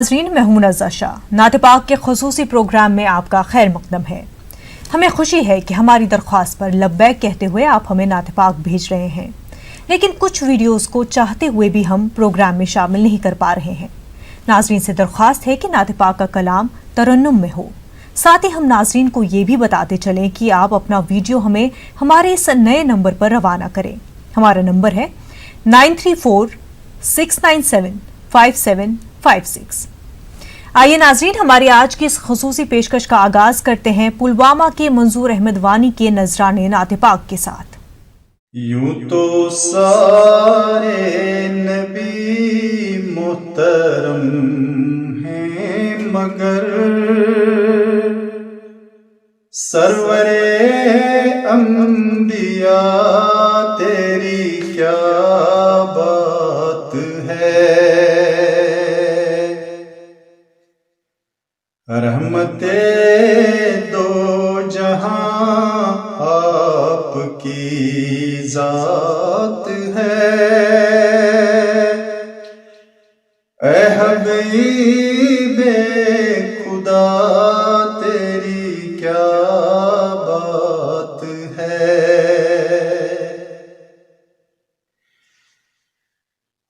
ناظرین، میں ہوں منزہ شاہ۔ نعت پاک کے خصوصی پروگرام میں آپ کا خیر مقدم ہے۔ ہمیں خوشی ہے کہ ہماری درخواست پر لبیک کہتے ہوئے آپ ہمیں نعت پاک بھیج رہے ہیں، لیکن کچھ ویڈیوز کو چاہتے ہوئے بھی ہم پروگرام میں شامل نہیں کر پا رہے ہیں۔ ناظرین سے درخواست ہے کہ نعت پاک کا کلام ترنم میں ہو۔ ساتھ ہی ہم ناظرین کو یہ بھی بتاتے چلیں کہ آپ اپنا ویڈیو ہمیں ہمارے اس نئے نمبر پر روانہ کریں۔ ہمارا نمبر ہے 9346975756۔ آئیے ناظرین، ہماری آج کی اس خصوصی پیشکش کا آغاز کرتے ہیں پلوامہ کے منظور احمد وانی کے نذرانے نعت پاک کے ساتھ۔ یوں تو سارے نبی محترم ہیں، مگر سرور انبیاء تیری کیا بات ہے۔ رحمت دو جہاں آپ کی ذات ہے، اے حبیب خدا تیری کیا بات ہے۔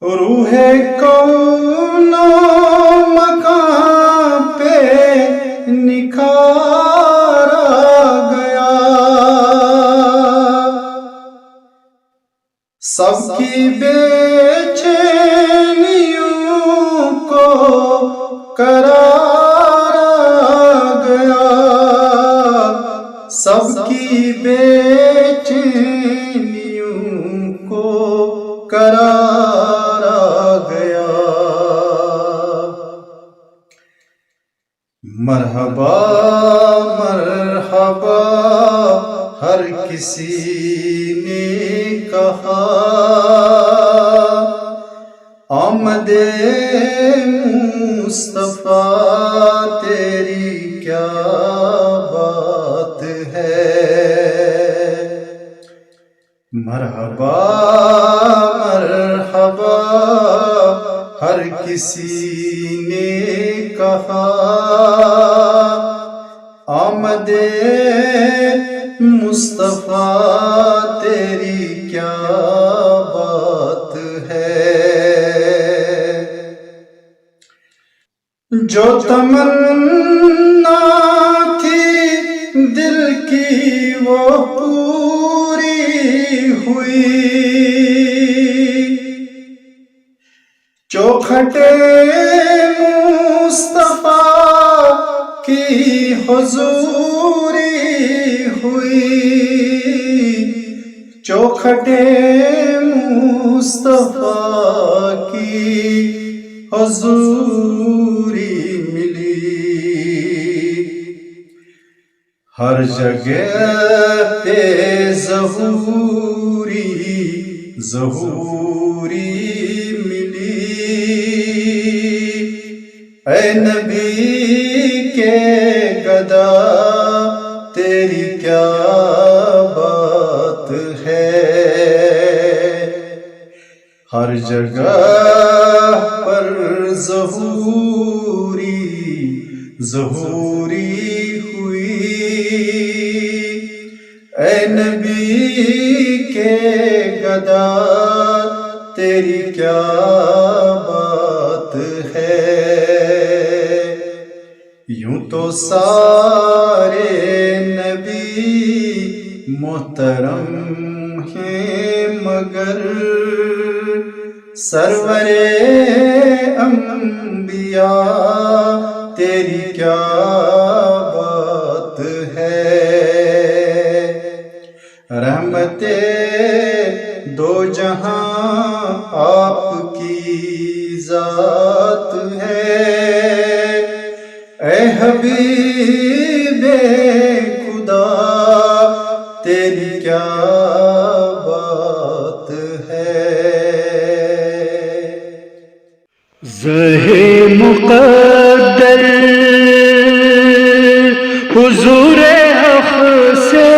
روح کون مکان پہ نکھارا گیا، سب کی بے چینیوں کو قرار گیا، سب کی بے چینیوں کو قرار گیا۔ مرحبا مرحبا ہر کسی نے کہا، آمد مصطفیٰ تیری کیا بات ہے۔ مرحبا مرحبا ہر کسی نے کہا، آمد مصطفیٰ تیری کیا بات ہے۔ جو تمنا تھی دل کی وہ پوری ہوئی، چوکھٹے مصطفیٰ کی حضوری ہوئی، چوکھٹے مصطفیٰ کی حضوری ملی۔ ہر جگہ پہ ظہوری ملی، اے نبی کے گدا تیری کیا بات ہے۔ ہر جگہ پر ظہوری ہوئی، اے نبی کے گدا تیری کیا بات ہے۔ یوں تو سارے نبی محترم ہیں، مگر سرور انبیاء تیری کیا بات ہے۔ رحمت دو جہاں آپ کی ذات ہے، اے حبیب خدا تیری کیا بات ہے۔ زہے مقدر حضور حق سے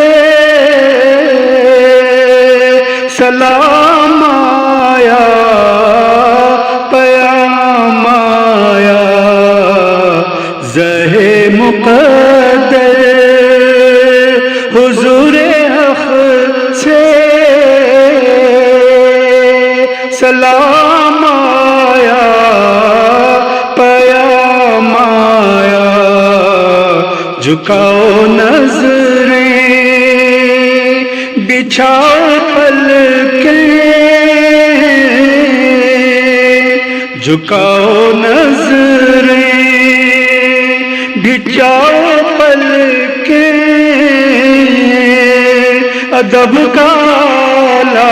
سلام آیا، پیام آیا، مقدر حضور حق سے سلام آیا پیام آیا جھکاؤ نظریں بچھاؤ پلکیں جھکاؤ نظریں بچھاؤ پلکیں ادب کا اعلیٰ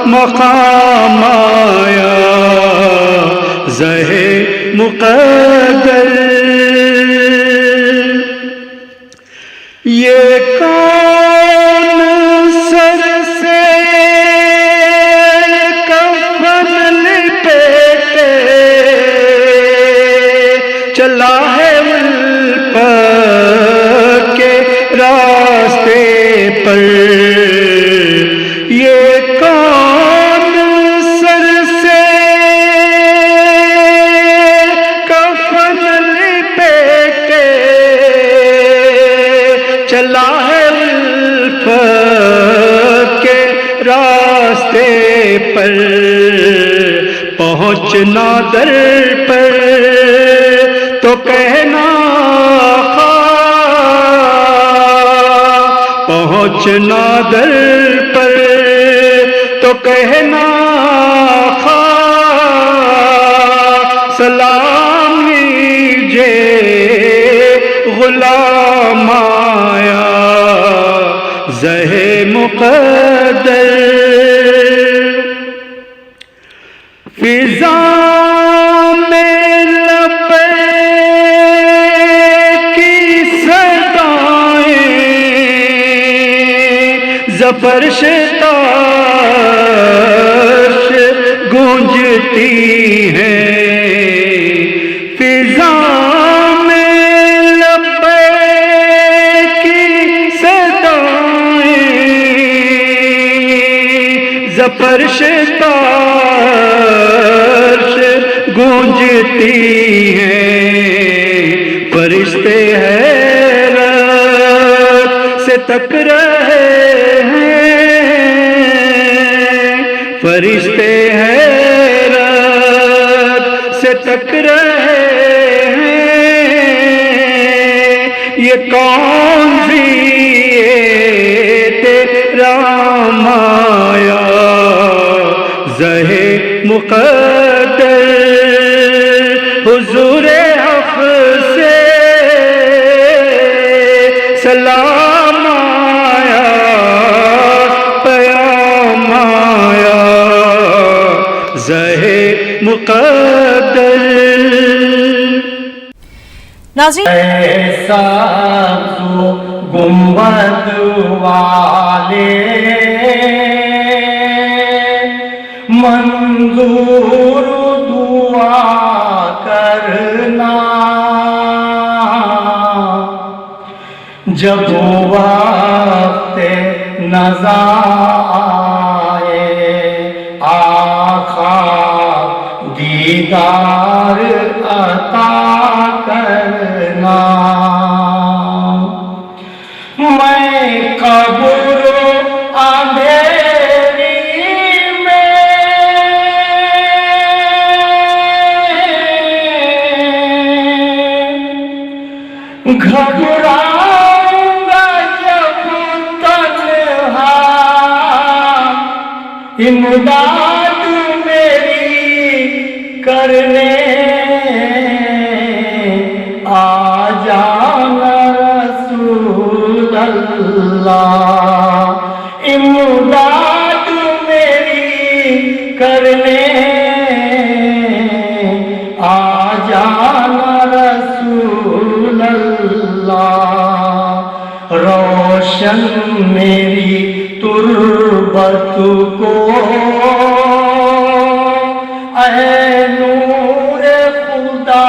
مقام آیا زہ مقدر یہ کون سر سے کفن لپیٹے چلا ہے الفت کے راستے پر یہ کون سر سے کفن لپیٹے چلا ہے الفت کے راستے پر پہنچنا در پر تو کہنا پہنچنا در پر تو کہنا سلام لیجے غلام آیا زہ مقدر فضا میں لبیک کی صدائیں زفرش تاش گونجتی ہیں فضا میں لبیک کی صدائیں زفرش تاش گونجتی ہیں فرشتے حیرت سے تک رہے ہیں فرشتے حیرت سے تک رہے ہیں یہ کون سی تیرا مایا زہ مقدر حضور حق سے سلام آیا پیام آیا زہ مقدر ناظرین ایسا گنبد والے منظور دعا کرنا جب وقت نزا آئے آقا دیدار عطا کرنا میں قبر اندھیری میں گھبراؤں گا جب تنہا امداد میری کرنے آ جانا رسول اللہ امداد میری کرنے آ جانا رسول اللہ روشن میری تربت کو اے نور خدا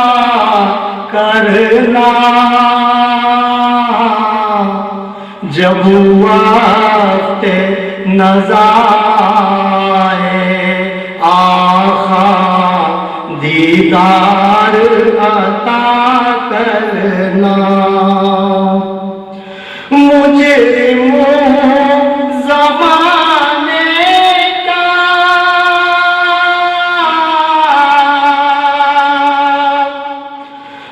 کرنا جب وقت نزا آئے آقا دیدار عطا کر کرنا مجرموں زمانے کا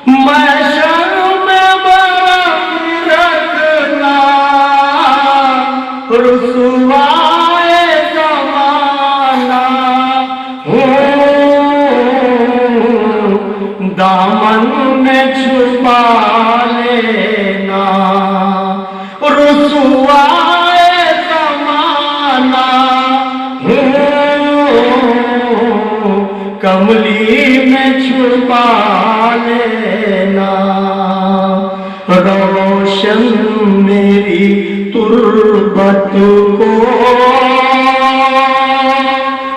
محشر میں برہم رکھنا رسوائے زمانہ دامن میں چھپا لینا رسوائے زمانہ کملی میں چھپا لینا روشن میری تربت کو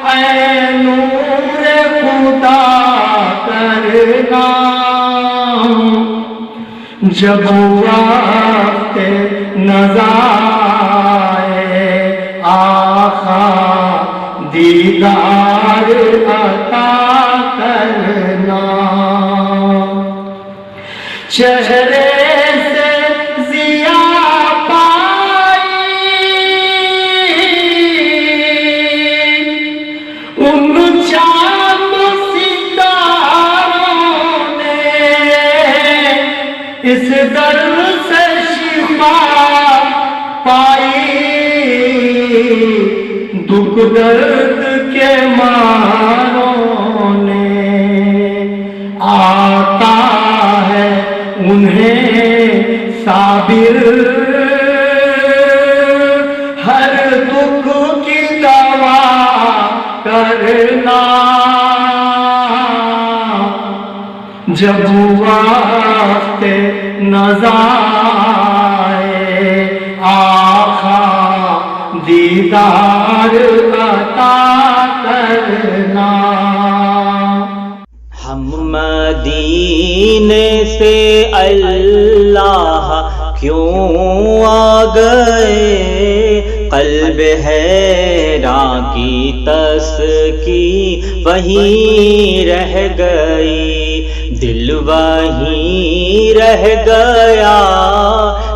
اے نور خدا کرنا جب وقت نظائے آقا دیدار عطا کرنا چہرے سے ضیا پائی ان چاند ستاروں نے اس درد سے شفا پائی دکھ درد کے ماروں نے آتا ہے انہیں صابر ہر دکھ کی دوا کرنا جب وقت نظائے آقا دیدار عطا کرنا ہم مدینے سے اللہ کیوں آ گئے قلب حیران کی تسکی وہیں رہ گئی دل وہیں رہ گیا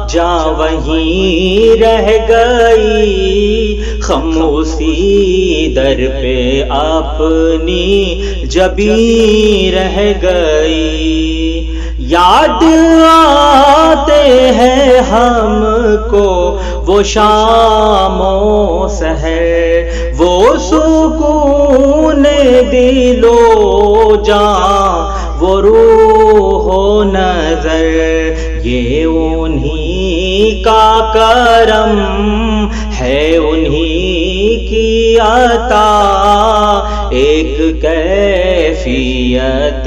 جاں وہیں رہ گئی خاموشی در پہ اپنی جبیں رہ گئی یاد آتے ہیں ہم کو وہ شام و سحر وہ سکون دل و جاں وہ روح و نظر یہ انہی کا کرم ہے انہی کی عطا ایک کیفیت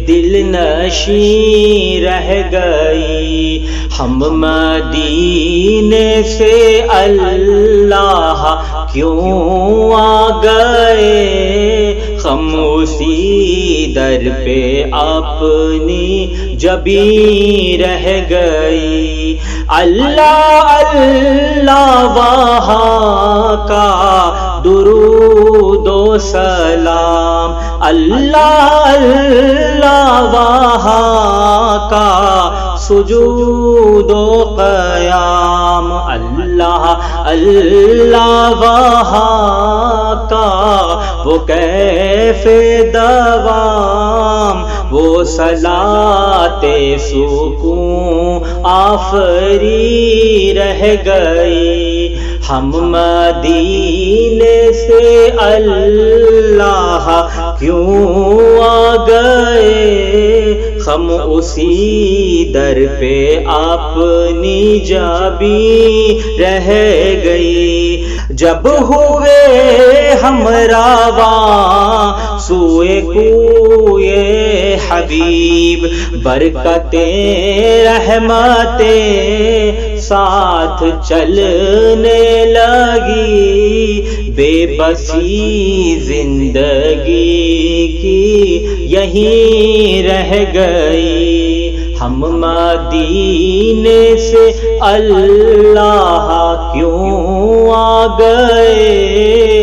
دل نشیں رہ گئی ہم مدینے سے اللہ کیوں آ گئے خاموشی در پہ اپنی جبیں رہ گئی اللہ اللہ وہاں کا درود و سلام اللہ اللہ وہاں کا سجود و قیام اللہ اللہ وہاں کا وہ کیف دوام وہ صلاۃ سکون آفری رہ گئی ہم مدینے سے اللہ کیوں آ گئے خاموشی در پہ اپنی جبیں رہ گئی جب ہوئے ہم رواں سوئے کوئے حبیب برکتیں رحمتیں ساتھ چلنے لگی بے بسی زندگی کی یہیں رہ گئی ہم مدینے سے اللہ کیوں آ گئے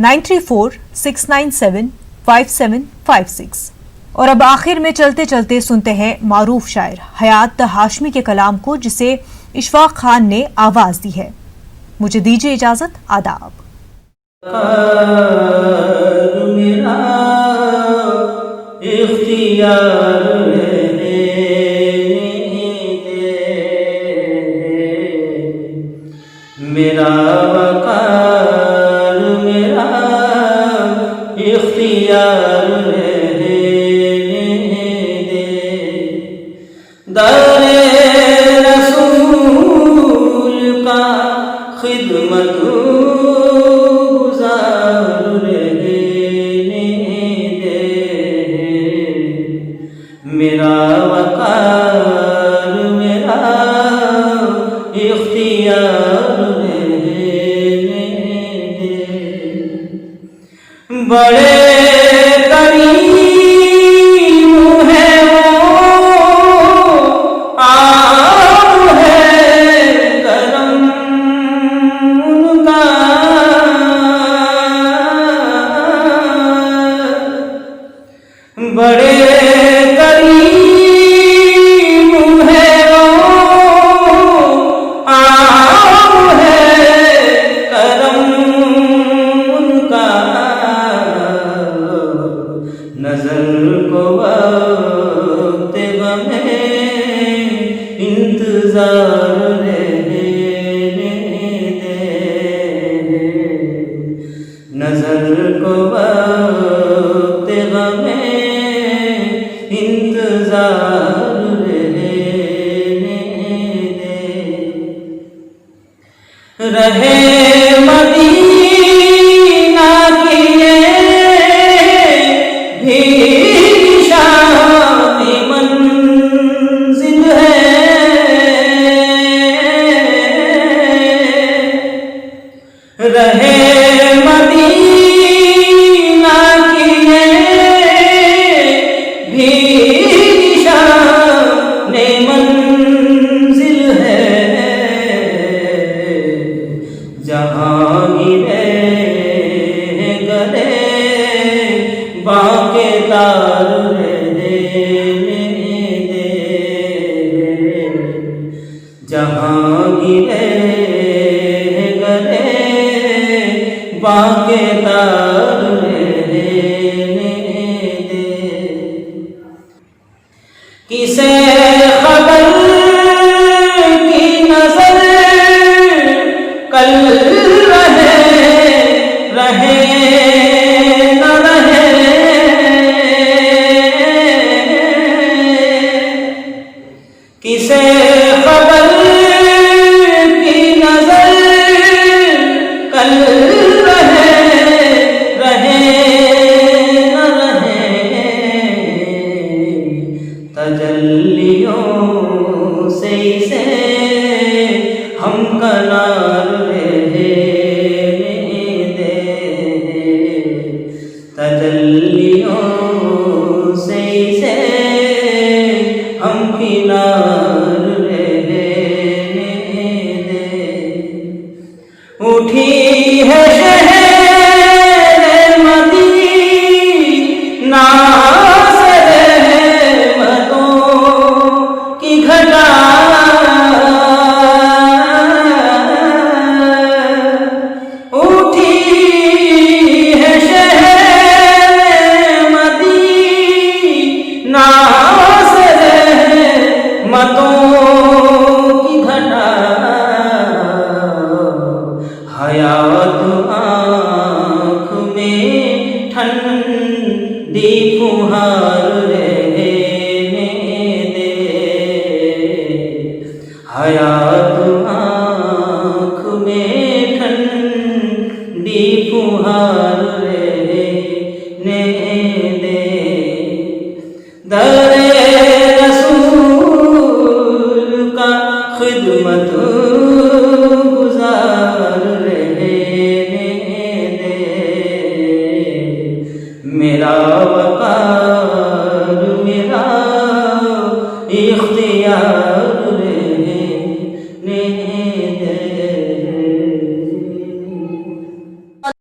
9346975756 اور اب آخر میں چلتے چلتے سنتے ہیں معروف شاعر حیات ہاشمی کے کلام کو، جسے اشفاق خان نے آواز دی ہے۔ مجھے دیجیے اجازت، آداب۔ میرا اختیار میرا وقار میرا اختیار در رسول کا خدمت گزار رہنے دے، میرا وقار میرا اختیار رہنے دے۔ بڑے بڑے کریم ہے وہ، عام ہے کرم ان کا، نظر کو وقت غم انتظار رہنے دے، نظر کو وقت غم انتظار رہنے دے، رہے مدینہ کی بھی نشان منزل ہے، رہے مدینہ کی بھی نشان منزل ہے، جہاں گرے گلے باقی تار رہنے دے، جہاں گرے گلے باقی تار رہنے دے، کسے خبر کی نظر کل رہے نہ رہے، کسے خبر کی نظر کل رہے نہ رہے، تجلیوں سے اسے ہم کنار رہنے دے، تجلیوں سے اسے ہم کنار رہنے دے، اٹھی ہے شہر مدینہ سے رحمتوں کی گھٹا، اٹھی ہے شہر مدینہ سے رحمتوں کی گھٹا، حیات آنکھ میں ٹھنڈی پھوہار رہنے دے، حیات آنکھ میں ٹھنڈی پھوہار رہنے دے، در رسول کا خدمت گزار رہنے دے، میرا وقار میرا اختیار